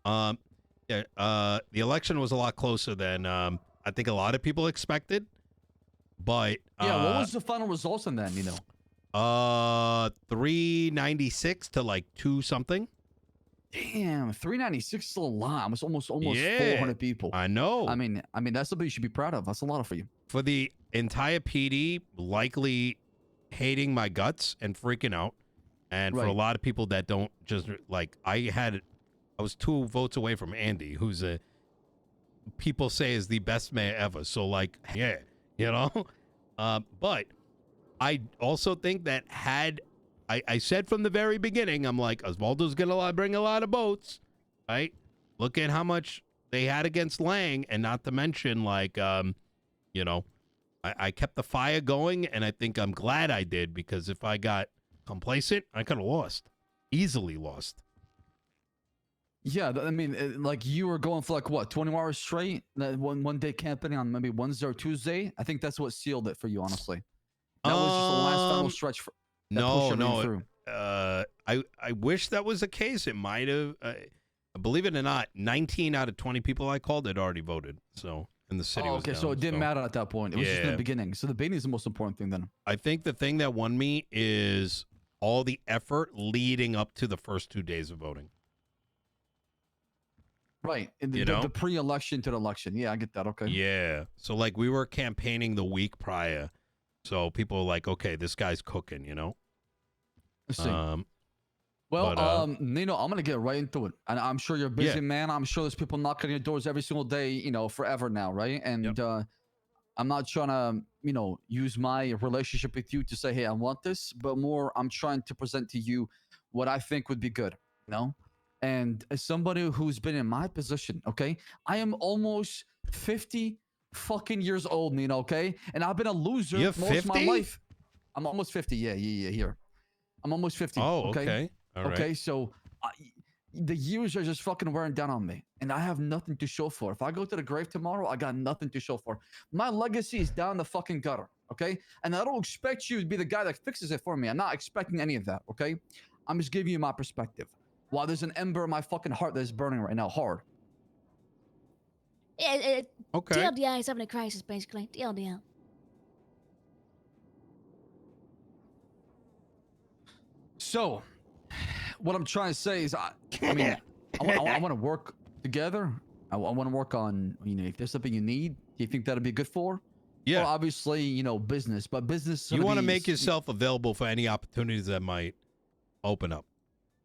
Um, yeah, the election was a lot closer than I think a lot of people expected. But Yeah, what was the final results on that, Nino? 396 to like 2 something. Damn, 396 is a lot. It's almost Yeah, 400 people. I know. I mean, that's something you should be proud of. That's a lot for you. For the entire PD, likely hating my guts and freaking out, and for a lot of people that don't just like, I was 2 votes away from Andy, who's people say is the best mayor ever. So like, yeah, you know. But I also think that I said from the very beginning, I'm like, Osvaldo's gonna bring a lot of votes, right? Look at how much they had against Lang, and not to mention, like, you know, I kept the fire going, and I think I'm glad I did, because if I got complacent, I could have lost, easily lost. Yeah, I mean, like you were going for like what, 20 hours straight? That one day camping on maybe Wednesday or Tuesday. I think that's what sealed it for you, honestly. That was just the last final stretch for. No. I wish that was the case. It might have. Believe it or not, 19 out of 20 people I called had already voted. So, and the city was okay, down, so it didn't matter at that point. It was just in the beginning. So the beginning is the most important thing then. I think the thing that won me is all the effort leading up to the first 2 days of voting. Right. The pre-election to the election. Yeah, I get that. Okay. Yeah. So like we were campaigning the week prior. So people were like, okay, this guy's cooking, you know? Let's see. Nino, I'm gonna get right into it, and I'm sure you're a busy man. I'm sure there's people knocking on your doors every single day, you know, forever now, right? And I'm not trying to, use my relationship with you to say, hey, I want this, but more, I'm trying to present to you what I think would be good, you know. And as somebody who's been in my position, okay, I am almost 50 fucking years old, Nino, okay, and I've been a loser most of my life. I'm almost 50. Yeah. Here, I'm almost 50. Oh, okay. All right. Okay, so the years are just fucking wearing down on me, and I have nothing to show for. If I go to the grave tomorrow, I got nothing to show for. My legacy is down the fucking gutter, okay? And I don't expect you to be the guy that fixes it for me. I'm not expecting any of that, okay? I'm just giving you my perspective. While there's an ember in my fucking heart that is burning right now, hard. Okay. TLDR is having a crisis, basically. TLDR. So, what I'm trying to say is, I want to work together. I want to work on, if there's something you need, do you think that'd be good for? Yeah. Well, obviously, business, but business. You want to make yourself available for any opportunities that might open up.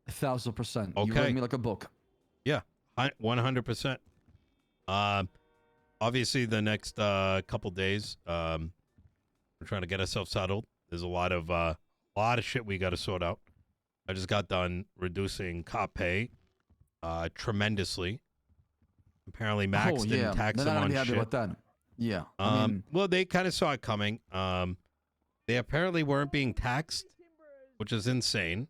1,000%. Okay. You read me like a book. Yeah, 100%. Obviously, the next couple days, we're trying to get ourselves settled. There's a lot of shit we got to sort out. I just got done reducing cop pay tremendously. Apparently, Max didn't tax them on shit. About that. Yeah. Well, they kind of saw it coming. They apparently weren't being taxed, which is insane.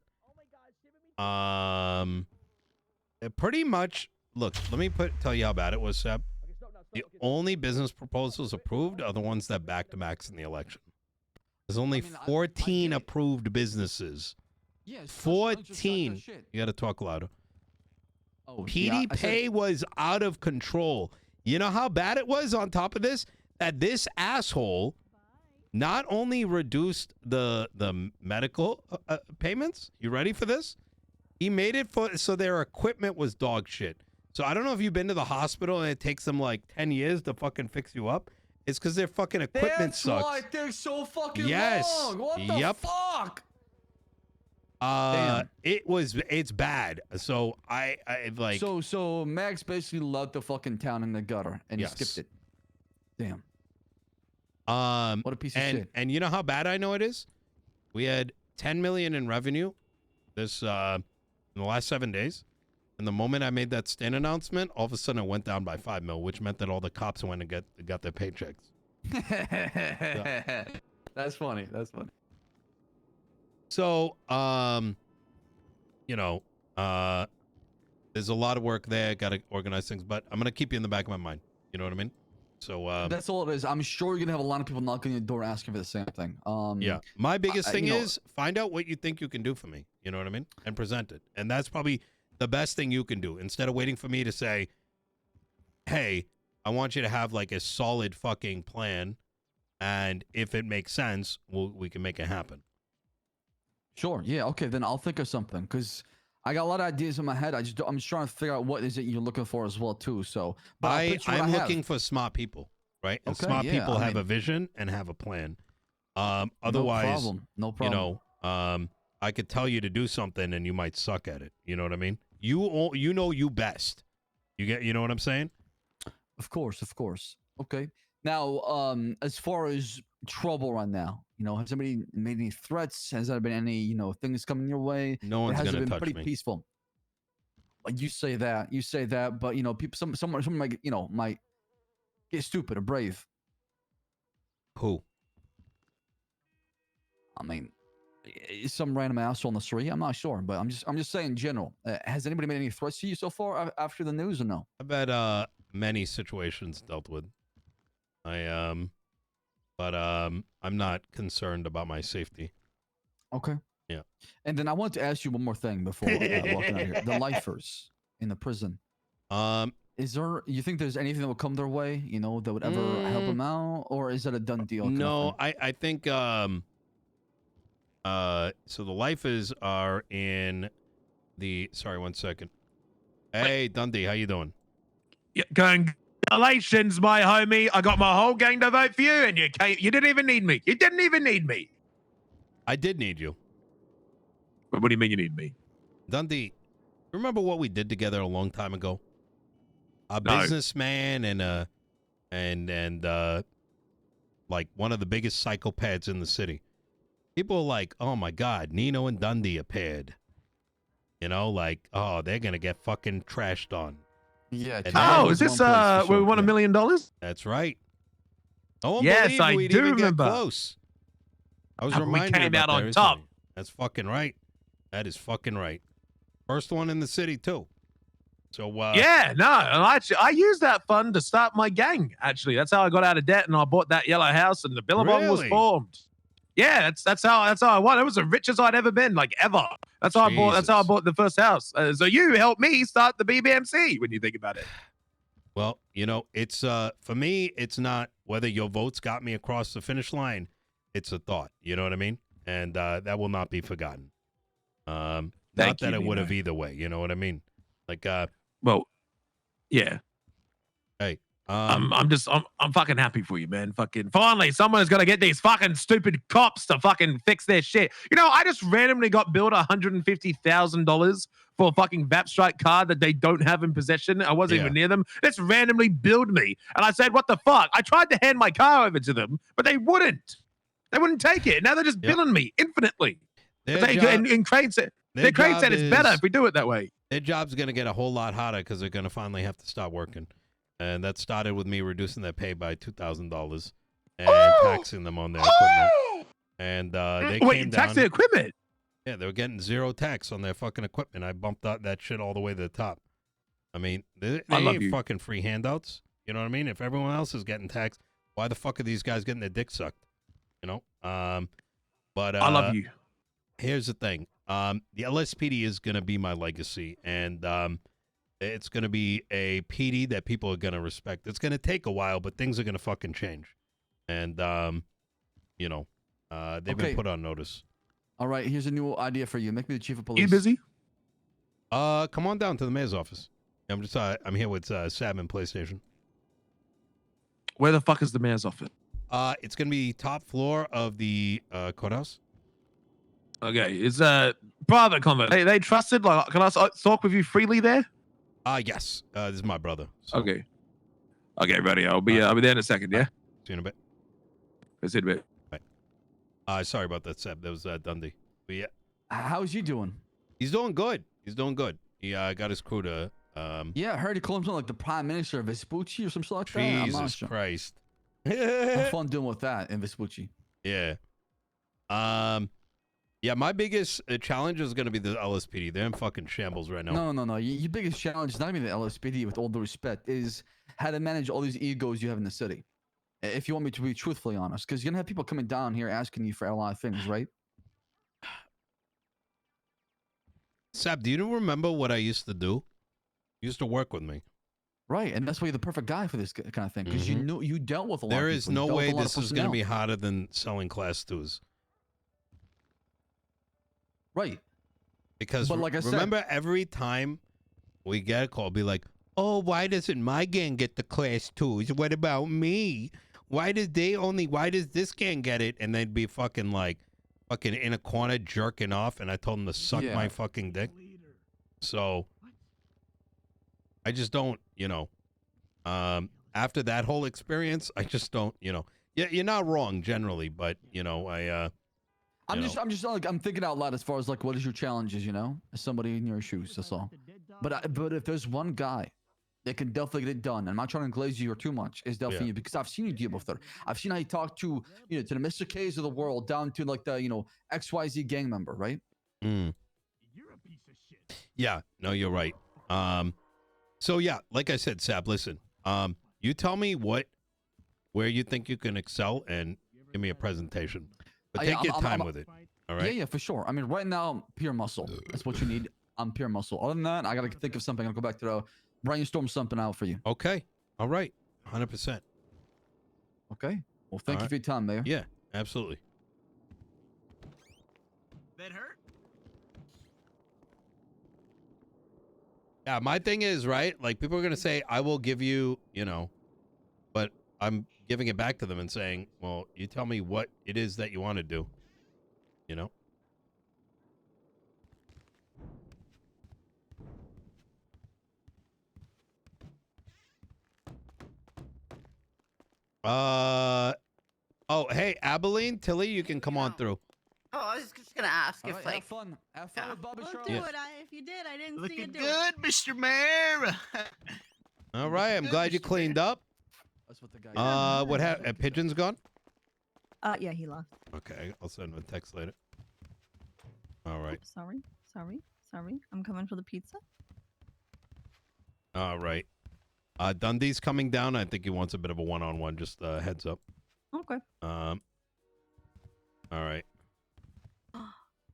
Pretty much. Look, let me tell you how bad it was, Seb. The only business proposals approved are the ones that backed Max in the election. There's only 14 approved businesses. Yes, 14. You got to talk louder. Oh, PD pay was out of control. You know how bad it was on top of this? That this asshole not only reduced the medical payments. You ready for this? He made it so their equipment was dog shit. So I don't know if you've been to the hospital and it takes them like 10 years to fucking fix you up. It's because their fucking equipment sucks. That's why it takes so fucking long. What the fuck? Damn. It's bad. So I like. So Max basically left the fucking town in the gutter and he skipped it. Damn. What a piece of shit. And you know how bad I know it is? We had 10 million in revenue this in the last 7 days. And the moment I made that stand announcement, all of a sudden it went down by 5 mil, which meant that all the cops went and got their paychecks. That's funny. That's funny. So, there's a lot of work there. Got to organize things, but I'm going to keep you in the back of my mind. You know what I mean? So, that's all it is. I'm sure you're going to have a lot of people knocking on your door asking for the same thing. Yeah. My biggest thing is find out what you think you can do for me. You know what I mean? And present it. And that's probably the best thing you can do instead of waiting for me to say, hey, I want you to have like a solid fucking plan. And if it makes sense, we can make it happen. Sure. Yeah. Okay. Then I'll think of something because I got a lot of ideas in my head. I'm just trying to figure out what is it you're looking for as well too. So, but I'm looking for smart people, right? And okay, smart yeah, people have a vision and have a plan. Otherwise, no problem. I could tell you to do something and you might suck at it. You know what I mean? You know you best. You know what I'm saying? Of course. Okay. Now, as far as trouble right now, has anybody made any threats? Has there been any, things coming your way? No one's gonna been touch pretty me. peaceful. Like you say that, but people, someone might, might get stupid or brave. Who? I mean, some random asshole on the street. I'm not sure, but I'm just saying in general. Has anybody made any threats to you so far after the news or no? I've had many situations dealt with. But I'm not concerned about my safety. Okay. Yeah. And then I want to ask you one more thing before walking out of here. The lifers in the prison. You think there's anything that will come their way, that would ever help them out, or is that a done deal? No, I think so the lifers are in the sorry, 1 second. Hey, Dundy, how you doing? Yeah, congratulations, my homie. I got my whole gang to vote for you, and you didn't even need me. You didn't even need me. I did need you. But what do you mean you need me? Dundy, remember what we did together a long time ago? A No. businessman and like one of the biggest psychopaths in the city. People are like, oh my God, Nino and Dundy appeared. Like, oh, they're gonna get fucking trashed on. Yeah. Oh, is this where we won $1 million? That's right. No one Yes, believed I we'd do even remember. get close. I was We reminded came about out that on recently. top. That's fucking right. That is fucking right. First one in the city too. So Yeah, no, I used that fund to start my gang. Actually, that's how I got out of debt, and I bought that yellow house, and the Billabong was Really? formed. Yeah, that's how I won. It was the richest I'd ever been, like ever. That's how I bought. That's how I bought the first house. So you helped me start the BBMC. When you think about it. Well, it's for me, it's not whether your votes got me across the finish line. It's a thought. You know what I mean? And that will not be forgotten. Not that it would have either way. You know what I mean? Like, well, yeah. Hey, I'm fucking happy for you, man. Fucking finally, someone's got to get these fucking stupid cops to fucking fix their shit. I just randomly got billed $150,000 for a fucking VAP strike card that they don't have in possession. I wasn't even near them. Just randomly billed me, and I said, "What the fuck?" I tried to hand my car over to them, but they wouldn't. They wouldn't take it. Now they're just billing me infinitely. And Crane said it's better if we do it that way. Their job's gonna get a whole lot hotter because they're gonna finally have to start working. And that started with me reducing their pay by $2,000 and taxing them on their equipment. And they came down. Tax the equipment? Yeah, they were getting zero tax on their fucking equipment. I bumped that shit all the way to the top. I mean, they ain't fucking free handouts. You know what I mean? If everyone else is getting taxed, why the fuck are these guys getting their dick sucked? But I love you. Here's the thing. The LSPD is gonna be my legacy, and it's going to be a PD that people are going to respect. It's going to take a while, but things are going to fucking change. And, they've been put on notice. All right, here's a new idea for you. Make me the chief of police. You busy? Come on down to the mayor's office. I'm here with Saab and PlayStation. Where the fuck is the mayor's office? It's going to be top floor of the courthouse. Okay, it's a private convert. They trusted. Like, can I talk with you freely there? Yes. This is my brother. So. Okay, buddy. I'll be there in a second. Yeah. See you in a bit. See you in a bit. Right. Sorry about that, Seb. That was Dundee. But yeah. How's he doing? He's doing good. He got his crew to. Yeah, I heard he called himself like the prime minister of Vespucci or some sort like that. Jesus Christ. Have fun doing with that in Vespucci. Yeah. Yeah, my biggest challenge is going to be the LSPD. They're in fucking shambles right now. No. Your biggest challenge is not even the LSPD, with all due respect, is how to manage all these egos you have in the city. If you want me to be truthfully honest, because you're going to have people coming down here asking you for a lot of things, right? Saab, do you remember what I used to do? You used to work with me. Right, and that's why you're the perfect guy for this kind of thing, because you knew you dealt with a lot of people. There is You no dealt with way a lot of this is going to be personnel. harder than selling Class 2s. Right. Because But like I said- remember, every time we get a call, be like, oh, why doesn't my gang get the Class 2s? What about me? Why does this gang get it? And they'd be fucking in a corner jerking off, and I told them to suck my fucking dick. So I just don't, after that whole experience, I just don't, yeah, you're not wrong generally, but I'm thinking out loud as far as like, what is your challenges, as somebody in your shoes, that's all. But if there's one guy that can definitely get it done, and I'm not trying to glaze you or too much, is definitely you, because I've seen you deal with it. I've seen how you talk to, to the Mr. K's of the world, down to like the, XYZ gang member, right? You're a piece of shit. Yeah, no, you're right. So yeah, like I said, Saab, listen, you tell me where you think you can excel and give me a presentation. But take your time with it. All right? Yeah, for sure. I mean, right now, pure muscle. That's what you need. I'm pure muscle. Other than that, I got to think of something. I'll go back to the brainstorm something out for you. Okay. All right. 100%. Okay. Well, thank you for your time, Mayor. Yeah, absolutely. That hurt? Yeah, my thing is, right, like people are going to say, I will give you, but I'm giving it back to them and saying, well, you tell me what it is that you want to do, Oh, hey, Abilene, Tilly, you can come on through. Oh, I was just gonna ask if, like, have fun with Bobby I'll Charles. do it. If you did, I didn't see you Looking do good, Mr. Mayor. All right, I'm glad you cleaned up. That's what the guy. What happened? Pigeon's gone? it. Yeah, he left. Okay, I'll send him a text later. All right. Sorry. I'm coming for the pizza. All right. Dundee's coming down. I think he wants a bit of a one-on-one. Just heads up. Okay. All right.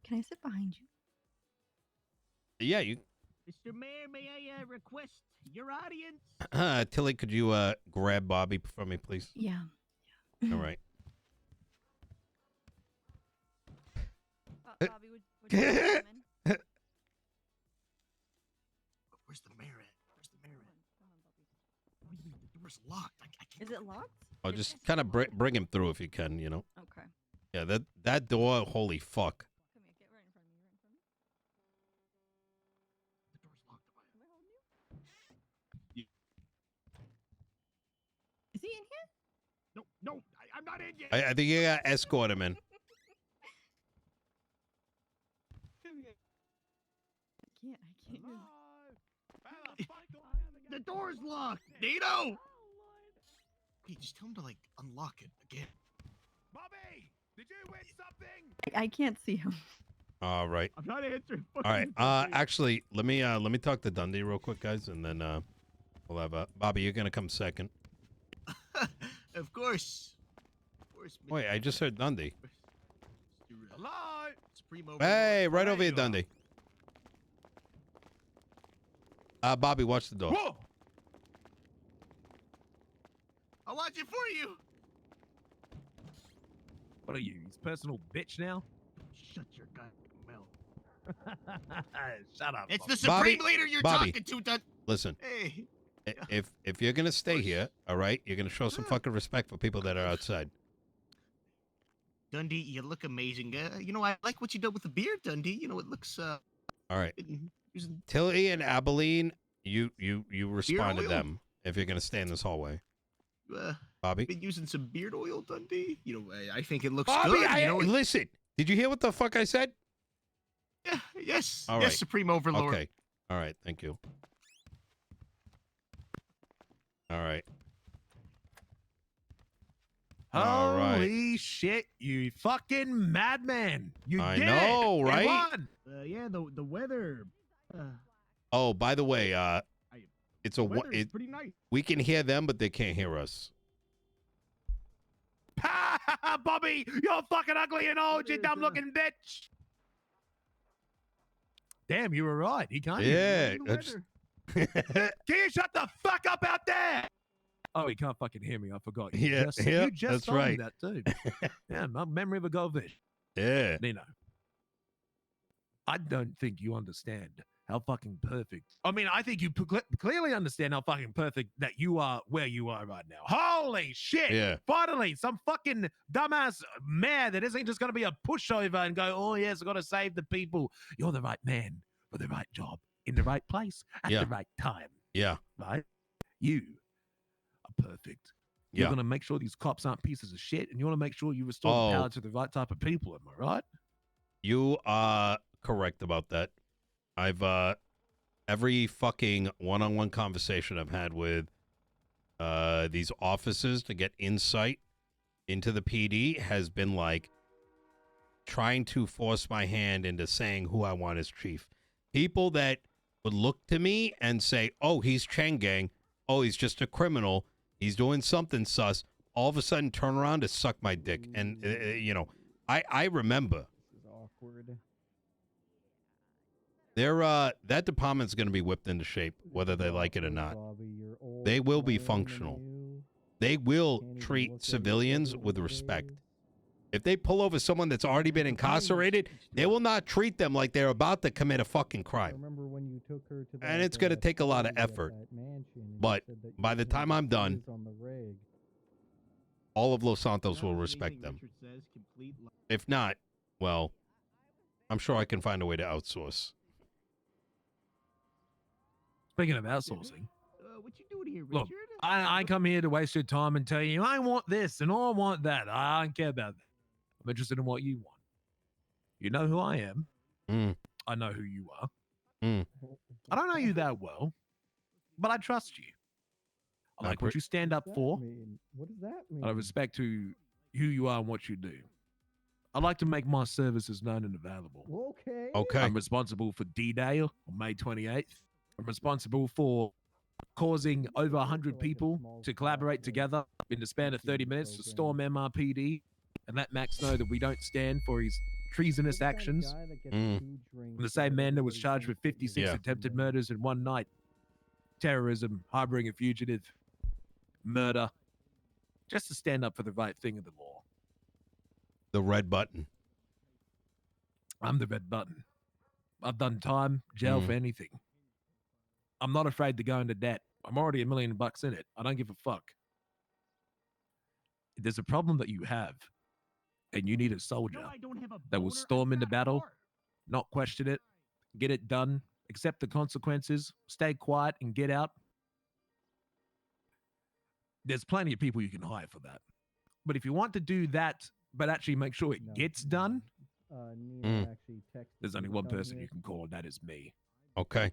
Can I sit behind you? Yeah, you. Mr. Mayor, may I request your audience? Tilly, could you grab Bobby for me, please? Yeah. All right. Bobby, would you come in? Where's the mayor at? Where's the mayor at? What do you mean? The door's locked. I can't. Is it locked? Oh, just kind of bring him through if you can, Okay. Yeah, that door, holy fuck. Come here, get right in front of me. The door's locked. Am I holding you? Is he in here? No, I'm not in yet. I think you got to escort him in. I can't. The door's locked. Nino. Hey, just tell him to unlock it again. Bobby, did you win something? I can't see him. All right. I'm not answering. All right. Actually, let me talk to Dundee real quick, guys, and then we'll have Bobby. You're gonna come second. Of course. Wait, I just heard Dundee. Hello. Supreme Hey, right over here, Dundee. Bobby, watch the door. Whoa! I'll watch it for you. What are you, his personal bitch now? Shut your goddamn mouth. Shut up. It's the Bobby, supreme leader you're Bobby, talking to, Dun. Listen, Hey. if you're gonna stay here, all right, you're gonna show some fucking respect for people that are outside. Dundee, you look amazing. I like what you did with the beard, Dundee. It looks All right, using Tilly and Abilene, you respond to oil? them if you're gonna stay in this hallway. Bobby, been using some beard oil, Dundee. I think it looks Bobby, good. Listen, did you hear what the fuck I said? Yeah, yes. All yes, right. Supreme Overlord. Okay. All right. Thank you. All right. All right. Holy shit, you fucking madman. You I did know, it. right? You won. Yeah, the weather. Oh, by the way, it's a pretty nice. we can hear them, but they can't hear us. Bobby, you're fucking ugly and old, you dumb looking bitch. Damn, you were right. He can't. Yeah. Can you shut the fuck up out there? Oh, he can't fucking hear me. I forgot. You you just that's told right. me that too. Yeah, my memory of a goldfish. Yeah. Nino, I don't think you understand how fucking perfect. I mean, I think you clearly understand how fucking perfect that you are where you are right now. Holy shit! Yeah. Finally, some fucking dumbass mayor that isn't just going to be a pushover and go, oh yes, I got to save the people. You're the right man for the right job in the right place at the right time. Yeah. Right? You are perfect. You're Yeah. going to make sure these cops aren't pieces of shit, and you want to make sure you restore the power to the right type of people. Am I right? You are correct about that. I've every fucking one-on-one conversation I've had with these officers to get insight into the PD has been like trying to force my hand into saying who I want as chief. People that would look to me and say, "Oh, he's chain gang. Oh, he's just a criminal. He's doing something sus." All of a sudden, turn around to suck my dick, and you know, I remember. This is awkward. That department's going to be whipped into shape, whether they like it or not. They will be functional. They will treat civilians with respect. If they pull over someone that's already been incarcerated, they will not treat them like they're about to commit a fucking crime. And it's going to take a lot of effort. But by the time I'm done, all of Los Santos will respect them. If not, well, I'm sure I can find a way to outsource. Speaking of outsourcing, What you doing here, Richard? look, I come here to waste your time and tell you I want this and I want that. I don't care about that. I'm interested in what you want. You know who I am. I know who you are. I don't know you that well, but I trust you. I like what you stand up for. What does that mean? I respect who you are and what you do. I like to make my services known and available. Okay. I'm responsible for D-Day on May 28th. I'm responsible for causing over 100 people to collaborate together in the span of 30 minutes to storm MRPD and let Max know that we don't stand for his treasonous actions. The same man that was charged with 56 attempted murders in one night, terrorism, harboring a fugitive, murder, just to stand up for the right thing in the law. The red button. I'm the red button. I've done time, jail for anything. I'm not afraid to go into debt. I'm already $1 million in it. I don't give a fuck. If there's a problem that you have, and you need a soldier that will storm into battle, not question it, get it done, accept the consequences, stay quiet, and get out. There's plenty of people you can hire for that. But if you want to do that, but actually make sure it gets done, there's only one person you can call, and that is me. Okay.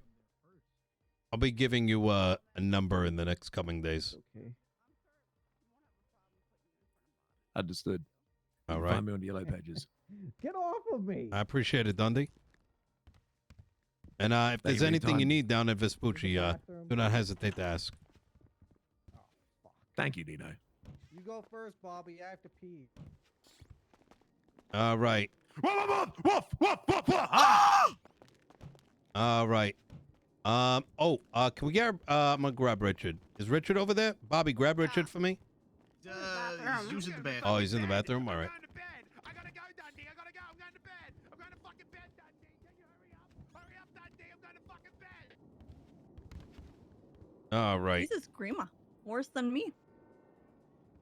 I'll be giving you a number in the next coming days. Okay. Understood. All right. Find me on the yellow pages. Get off of me. I appreciate it, Dundy. And if there's anything you need down at Vespucci, do not hesitate to ask. Thank you, Nino. You go first, Bobby. I have to pee. All right. Woof, woof, woof, woof, woof. Ah! All right. Can we grab? I'm gonna grab Richard. Is Richard over there? Bobby, grab Richard for me. He's using the bathroom. Oh, he's in the bathroom. All right. I gotta go, Dundy. I gotta go. I'm going to bed. I'm going to fucking bed, Dundy. Can you hurry up? Hurry up, Dundy. I'm going to fucking bed. All right. He's a screamer. Worse than me.